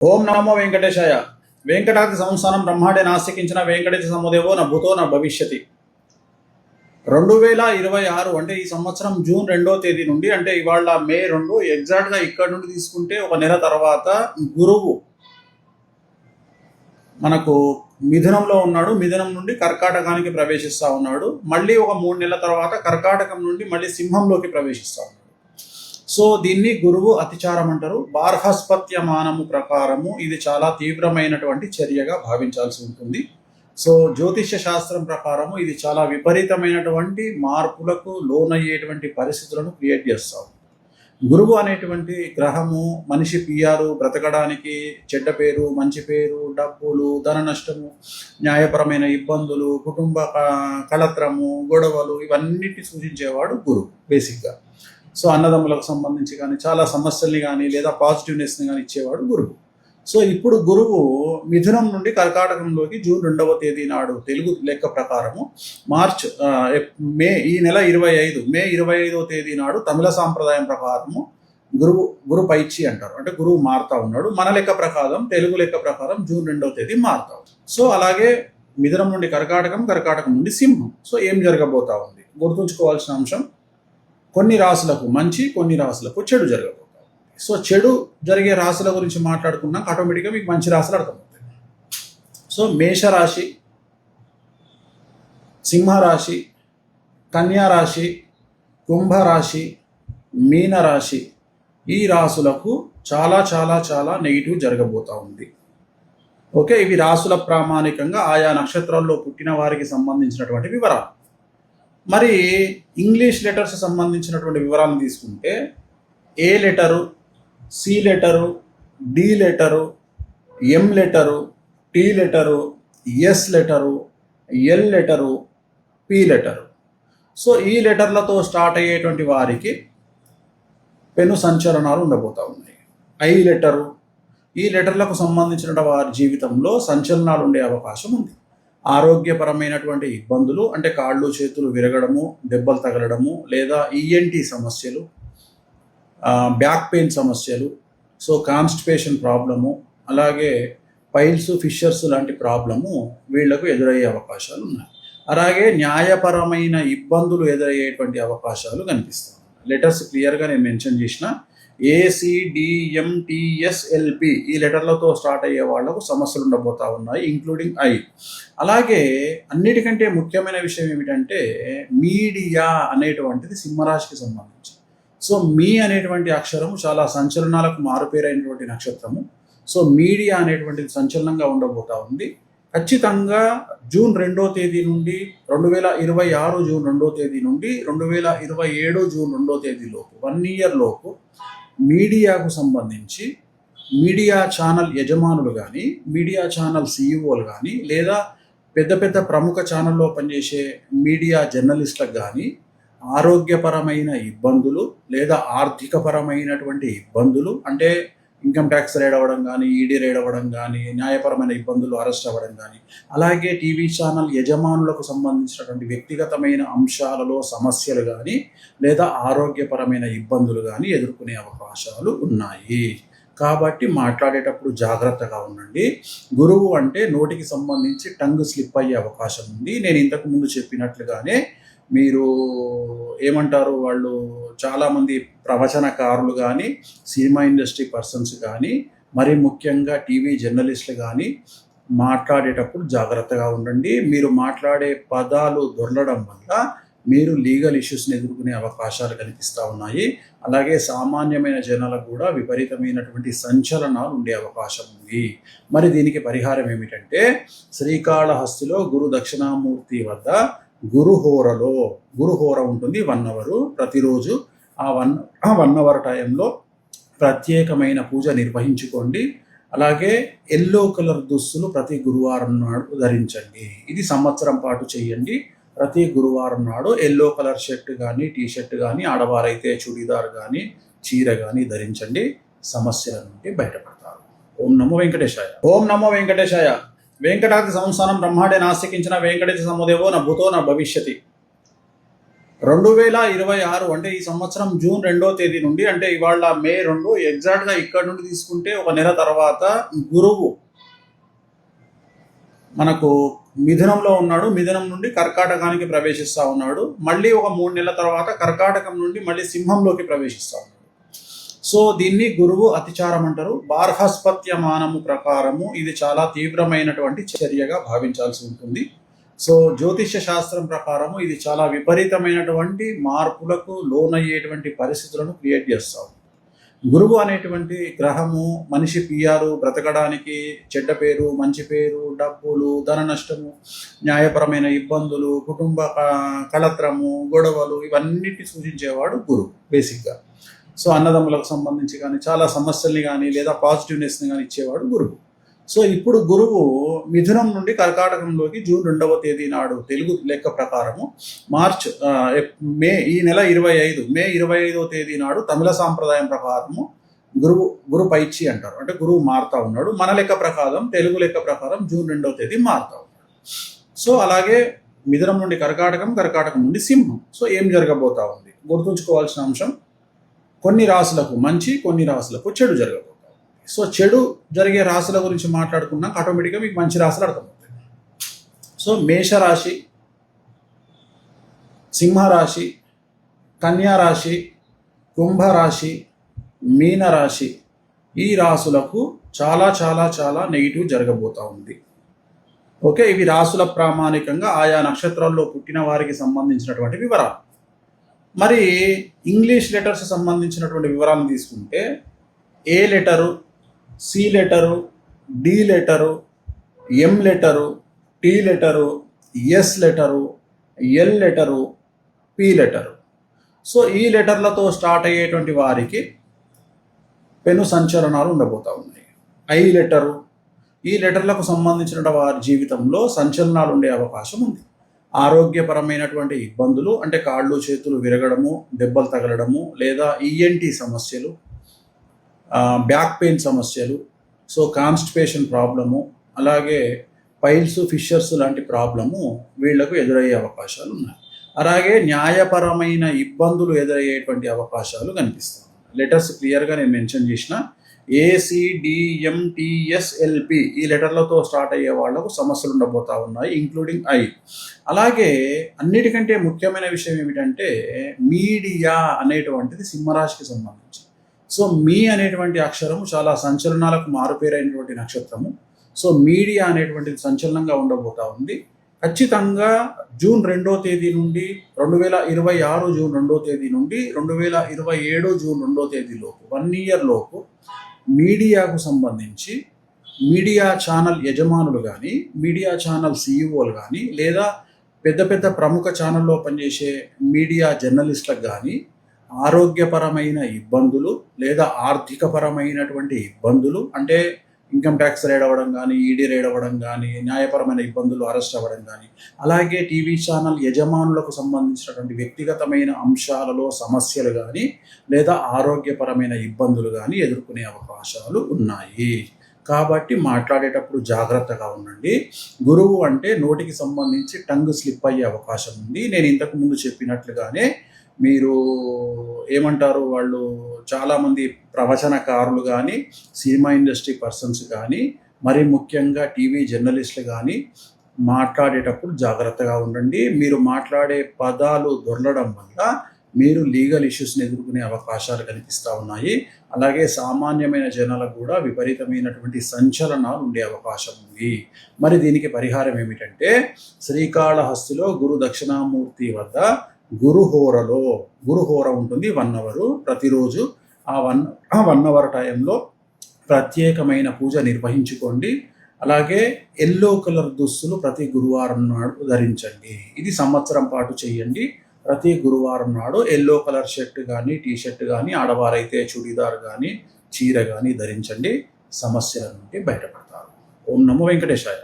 ఓం నమో వెంకటేశాయ. వెంకటాద్రి సంస్థానం బ్రహ్మాండే నాస్తికించిన వెంకటేశ సముదేవో నా భూతో నా భవిష్యతి. 2026 అంటే ఈ సంవత్సరం జూన్ 2వ తేదీ నుండి, అంటే ఇవాళ మే 2, ఎగ్జాక్ట్గా ఇక్కడ నుండి తీసుకుంటే ఒక నెల తర్వాత గురువు మనకు మిథునంలో ఉన్నాడు. మిథునం నుండి కర్కాటకానికి ప్రవేశిస్తూ ఉన్నాడు. మళ్ళీ ఒక 3 నెలల తర్వాత కర్కాటకం నుండి మళ్ళీ సింహంలోకి ప్రవేశిస్తూ ఉన్నాడు. సో దీన్ని గురువు అతిచారం అంటారు. బార్హస్పత్యమానము ప్రకారము ఇది చాలా తీవ్రమైనటువంటి చర్యగా భావించాల్సి ఉంటుంది. సో జ్యోతిష్య శాస్త్రం ప్రకారము ఇది చాలా విపరీతమైనటువంటి మార్పులకు లోనయ్యేటువంటి పరిస్థితులను క్రియేట్ చేస్తాం. గురువు అనేటువంటి గ్రహము మనిషి పిఆర్, బ్రతకడానికి చెడ్డ పేరు, మంచి పేరు, డబ్బులు, ధన నష్టము, న్యాయపరమైన ఇబ్బందులు, కుటుంబ కళత్రము, గొడవలు, ఇవన్నిటిని సూచించేవాడు గురువు బేసిక్గా. సో అన్నదమ్ములకు సంబంధించి కానీ చాలా సమస్యల్ని కానీ లేదా పాజిటివ్నెస్ని కానీ ఇచ్చేవాడు గురువు. సో ఇప్పుడు గురువు మిథునం నుండి కర్కాటకంలోకి జూన్ 2వ తేదీ నాడు తెలుగు లెక్క ప్రకారము ఈ నెల 25 మే 25వ తేదీ నాడు తమిళ సాంప్రదాయం ప్రకారము గురు పైచి అంటారు. అంటే గురువు మారుతా ఉన్నాడు. మన లెక్క ప్రకారం, తెలుగు లెక్క ప్రకారం జూన్ 2వ తేదీ మారుతాడు. సో అలాగే మిథునం నుండి కర్కాటకం నుండి సింహం. సో ఏం జరగబోతా ఉంది గుర్తుంచుకోవాల్సిన అంశం, కొన్ని రాశులకు మంచి, కొన్ని రాశులకు చెడు జరగబోతాయి. సో చెడు జరిగే రాశుల గురించి మాట్లాడుకున్నాక ఆటోమేటిక్గా మీకు మంచి రాశులు అర్థమవుతాయి. సో మేషరాశి, సింహరాశి, కన్యారాశి, కుంభరాశి, మీనరాశి, ఈ రాశులకు చాలా చాలా చాలా నెగిటివ్ జరగబోతూ ఉంది. ఓకే, ఇవి రాశుల ప్రామాణికంగా ఆయా నక్షత్రాల్లో పుట్టిన వారికి సంబంధించినటువంటి వివరాలు. మరి ఇంగ్లీష్ లెటర్స్ సంబంధించినటువంటి వివరాలను తీసుకుంటే A letter, C letter, D letter, M letter, T letter, S letter, L letter, P letter. So ఈ లెటర్లతో స్టార్ట్ అయ్యేటువంటి వారికి పెను సంచలనాలు ఉండబోతూ ఉన్నాయి. ఐ లెటరు, ఈ లెటర్లకు సంబంధించిన వారి జీవితంలో సంచలనాలు ఉండే అవకాశం ఉంది. ఆరోగ్యపరమైనటువంటి ఇబ్బందులు, అంటే కాళ్ళు చేతులు విరగడము, దెబ్బలు తగలడము, లేదా ఈఎన్టీ సమస్యలు, బ్యాక్ పెయిన్ సమస్యలు, సో కాన్స్టిపేషన్ ప్రాబ్లము, అలాగే పైల్స్, ఫిషర్స్ లాంటి ప్రాబ్లము వీళ్లకు ఎదురయ్యే అవకాశాలు ఉన్నాయి. అలాగే న్యాయపరమైన ఇబ్బందులు ఎదురయ్యేటువంటి అవకాశాలు కనిపిస్తాయి. లెటర్స్ క్లియర్గా నేను మెన్షన్ చేసిన ACDMTSLP ఈ లెటర్లతో స్టార్ట్ అయ్యే వాళ్లకు సమస్యలు ఉండబోతా ఉన్నాయి, ఇంక్లూడింగ్ ఐ. అలాగే అన్నిటికంటే ముఖ్యమైన విషయం ఏమిటంటే మీడియా అనేటువంటిది సింహరాశికి సంబంధించి. సో మీ అనేటువంటి అక్షరము చాలా సంచలనాలకు మారుపేరైనటువంటి నక్షత్రము. సో మీడియా అనేటువంటిది సంచలనంగా ఉండబోతా ఉంది. ఖచ్చితంగా జూన్ 2వ తేదీ నుండి 2026 జూన్ 2వ తేదీ నుండి 2027 జూన్ 2వ తేదీ లోపు 1 ఇయర్ లోపు మీడియాకు సంబంధించి మీడియా ఛానల్ యజమానులు కానీ, మీడియా ఛానల్ సీఈఓలు కానీ, లేదా పెద్ద పెద్ద ప్రముఖ ఛానల్లో పనిచేసే మీడియా జర్నలిస్టులకు కానీ ఆరోగ్యపరమైన ఇబ్బందులు లేదా ఆర్థికపరమైనటువంటి ఇబ్బందులు, అంటే ఇన్కమ్ ట్యాక్స్ రైడ్ అవ్వడం కానీ, ఈడీ రైడ్ అవ్వడం కానీ, న్యాయపరమైన ఇబ్బందులు, అరెస్ట్ అవ్వడం కానీ, అలాగే టీవీ ఛానల్ యజమానులకు సంబంధించినటువంటి వ్యక్తిగతమైన అంశాలలో సమస్యలు కానీ లేదా ఆరోగ్యపరమైన ఇబ్బందులు కానీ ఎదుర్కొనే అవకాశాలు ఉన్నాయి. కాబట్టి మాట్లాడేటప్పుడు జాగ్రత్తగా ఉండండి. గురువు అంటే నోటికి సంబంధించి టంగ్ స్లిప్ అయ్యే అవకాశం ఉంది. నేను ఇంతకు ముందు చెప్పినట్లుగానే మీరు ఏమంటారు, వాళ్ళు చాలామంది ప్రవచనకారులు కానీ, సినిమా ఇండస్ట్రీ పర్సన్స్ కానీ, మరి ముఖ్యంగా టీవీ జర్నలిస్టులు కానీ మాట్లాడేటప్పుడు జాగ్రత్తగా ఉండండి. మీరు మాట్లాడే పదాలు దొరలడం వల్ల మీరు లీగల్ ఇష్యూస్ని ఎదుర్కొనే అవకాశాలు కనిపిస్తూ ఉన్నాయి. అలాగే సామాన్యమైన జనాలకు కూడా విపరీతమైనటువంటి సంచలనాలు ఉండే అవకాశం ఉంది. మరి దీనికి పరిహారం ఏమిటంటే శ్రీకాళహస్తిలో గురు దక్షిణామూర్తి వద్ద గురుహోర ఉంటుంది 1 అవర్. ప్రతిరోజు ఆ 1 అవర్ టైంలో ప్రత్యేకమైన పూజ నిర్వహించుకోండి. అలాగే ఎల్లో కలర్ దుస్తులు ప్రతి గురువారం నాడు ధరించండి. ఇది సంవత్సరం పాటు చేయండి. ప్రతి గురువారం నాడు ఎల్లో కలర్ షర్ట్ కానీ, టీషర్ట్ కానీ, ఆడవారైతే చుడీదార్ కానీ, చీర కానీ ధరించండి. సమస్యల నుండి బయటపడతారు. ఓం నమో వెంకటేశాయ. ఓం నమో వెంకటేశాయ. వెంకటాద్రి సంస్థానం బ్రహ్మాండే నాస్తికించిన వెంకటేశ సముదేవో నా భూతో నా భవిష్యతి. 2026 అంటే ఈ సంవత్సరం జూన్ 2వ తేదీ నుండి, అంటే ఇవాళ మే 2, ఎగ్జాక్ట్గా ఇక్కడ నుండి తీసుకుంటే ఒక నెల తర్వాత గురువు మనకు మిథునంలో ఉన్నాడు. మిథునం నుండి కర్కాటకానికి ప్రవేశిస్తూ ఉన్నాడు. మళ్ళీ ఒక 3 నెలల తర్వాత కర్కాటకం నుండి మళ్ళీ సింహంలోకి ప్రవేశిస్తూ ఉన్నాడు. సో దీన్ని గురువు అతిచారం అంటారు. బార్హస్పత్యమానము ప్రకారము ఇది చాలా తీవ్రమైనటువంటి చర్యగా భావించాల్సి ఉంటుంది. సో జ్యోతిష్య శాస్త్రం ప్రకారము ఇది చాలా విపరీతమైనటువంటి మార్పులకు లోనయ్యేటువంటి పరిస్థితులను క్రియేట్ చేస్తాం. గురువు అనేటువంటి గ్రహము మనిషి పిఆర్, బ్రతకడానికి చెడ్డ పేరు, మంచి పేరు, డబ్బులు, ధన నష్టము, న్యాయపరమైన ఇబ్బందులు, కుటుంబ కళత్రము, గొడవలు, ఇవన్నిటిని సూచించేవాడు గురువు బేసిక్గా. సో అన్నదమ్ములకు సంబంధించి కానీ చాలా సమస్యల్ని కానీ లేదా పాజిటివ్నెస్ని కానీ ఇచ్చేవాడు గురువు. సో ఇప్పుడు గురువు మిథునం నుండి కర్కాటకంలోకి జూన్ 2వ తేదీ నాడు తెలుగు లెక్క ప్రకారము ఈ నెల 25 మే 25వ తేదీ నాడు తమిళ సాంప్రదాయం ప్రకారము గురు పైచి అంటారు. అంటే గురువు మారుతా ఉన్నాడు. మన లెక్క ప్రకారం తెలుగు లెక్క ప్రకారం జూన్ 2వ తేదీ మారుతా ఉన్నాడు. సో అలాగే మిథునం నుండి కర్కాటకం నుండి సింహం. సో ఏం జరగబోతా ఉంది గుర్తుంచుకోవాల్సిన అంశం, కొన్ని రాశులకు మంచి, కొన్ని రాశులకు చెడు జరగబోతుంది. సో చెడు జరిగే రాశుల గురించి మాట్లాడుకున్నాక ఆటోమేటిక్గా మీకు మంచి రాశులు అర్థమవుతాయి. సో మేషరాశి, సింహరాశి, కన్యారాశి, కుంభరాశి, మీనరాశి, ఈ రాశులకు చాలా చాలా చాలా నెగిటివ్ జరగబోతూ ఉంది. ఓకే, ఇవి రాశుల ప్రామాణికంగా ఆయా నక్షత్రాల్లో పుట్టిన వారికి సంబంధించినటువంటి వివరాలు. మరి ఇంగ్లీష్ లెటర్స్ సంబంధించినటువంటి వివరాలను తీసుకుంటే A letter, C letter, D letter, M letter, T letter, S letter, L letter, P letter. So ఈ లెటర్లతో స్టార్ట్ అయ్యేటువంటి వారికి పెను సంచలనాలు ఉండబోతూ ఉన్నాయి. ఐ లెటరు, ఈ లెటర్లకు సంబంధించిన వారి జీవితంలో సంచలనాలు ఉండే అవకాశం ఉంది. ఆరోగ్యపరమైనటువంటి ఇబ్బందులు, అంటే కాళ్ళు చేతులు విరగడము, దెబ్బలు తగలడము, లేదా ఈఎన్టీ సమస్యలు, బ్యాక్ పెయిన్ సమస్యలు, సో కాన్స్టిపేషన్ ప్రాబ్లము, అలాగే పైల్స్, ఫిషర్స్ లాంటి ప్రాబ్లము వీళ్లకు ఎదురయ్యే అవకాశాలు ఉన్నాయి. అలాగే న్యాయపరమైన ఇబ్బందులు ఎదురయ్యేటువంటి అవకాశాలు కనిపిస్తాయి. లెటర్స్ క్లియర్గా నేను మెన్షన్ చేసిన ACDMTSLP ఈ లెటర్లతో స్టార్ట్ అయ్యే వాళ్లకు సమస్యలు ఉండబోతా ఉన్నాయి, ఇంక్లూడింగ్ ఐ. అలాగే అన్నిటికంటే ముఖ్యమైన విషయం ఏమిటంటే మీడియా అనేటువంటిది సింహరాశికి సంబంధించి. సో మీ అనేటువంటి అక్షరము చాలా సంచలనాలకు మారుపేరైనటువంటి నక్షత్రము. సో మీడియా అనేటువంటిది సంచలనంగా ఉండబోతా ఉంది. ఖచ్చితంగా జూన్ 2వ తేదీ నుండి 2026 జూన్ 2వ తేదీ నుండి 2027 జూన్ 2వ తేదీలోపు 1 ఇయర్ లోపు మీడియాకు సంబంధించి మీడియా ఛానల్ యజమానులు కానీ, మీడియా ఛానల్ సీఈఓలు కానీ, లేదా పెద్ద పెద్ద ప్రముఖ ఛానల్లో పనిచేసే మీడియా జర్నలిస్టులకు కానీ ఆరోగ్యపరమైన ఇబ్బందులు లేదా ఆర్థికపరమైనటువంటి ఇబ్బందులు, అంటే ఇన్కమ్ ట్యాక్స్ రైడ్ అవ్వడం కానీ, ఈడీ రైడ్ అవ్వడం కానీ, న్యాయపరమైన ఇబ్బందులు, అరెస్ట్ అవ్వడం కానీ, అలాగే టీవీ ఛానల్ యజమానులకు సంబంధించినటువంటి వ్యక్తిగతమైన అంశాలలో సమస్యలు కానీ లేదా ఆరోగ్యపరమైన ఇబ్బందులు కానీ ఎదుర్కొనే అవకాశాలు ఉన్నాయి. కాబట్టి మాట్లాడేటప్పుడు జాగ్రత్తగా ఉండండి. గురువు అంటే నోటికి సంబంధించి టంగ్ స్లిప్ అయ్యే అవకాశం ఉంది. నేను ఇంతకు ముందు చెప్పినట్లుగానే మీరు ఏమంటారు, వాళ్ళు చాలామంది ప్రవచనకారులు కానీ, సినిమా ఇండస్ట్రీ పర్సన్స్ కానీ, మరి ముఖ్యంగా టీవీ జర్నలిస్టులు కానీ మాట్లాడేటప్పుడు జాగ్రత్తగా ఉండండి. మీరు మాట్లాడే పదాలు దొరలడం వల్ల మీరు లీగల్ ఇష్యూస్ని ఎదుర్కొనే అవకాశాలు కనిపిస్తూ ఉన్నాయి. అలాగే సామాన్యమైన జనాలకు కూడా విపరీతమైనటువంటి సంచలనాలు ఉండే అవకాశం ఉంది. మరి దీనికి పరిహారం ఏమిటంటే శ్రీకాళహస్తిలో గురు దక్షిణామూర్తి వద్ద గురుహోర ఉంటుంది 1 అవర్. ప్రతిరోజు ఆ 1 అవర్ టైంలో ప్రత్యేకమైన పూజ నిర్వహించుకోండి. అలాగే ఎల్లో కలర్ దుస్తులు ప్రతి గురువారం నాడు ధరించండి. ఇది సంవత్సరం పాటు చేయండి. ప్రతి గురువారం నాడు ఎల్లో కలర్ షర్ట్ కానీ, టీ షర్ట్ కానీ, ఆడవారైతే చుడీదార్ కానీ, చీర కానీ ధరించండి. సమస్యల నుండి బయటపడతారు. ఓం నమో వెంకటేశాయ.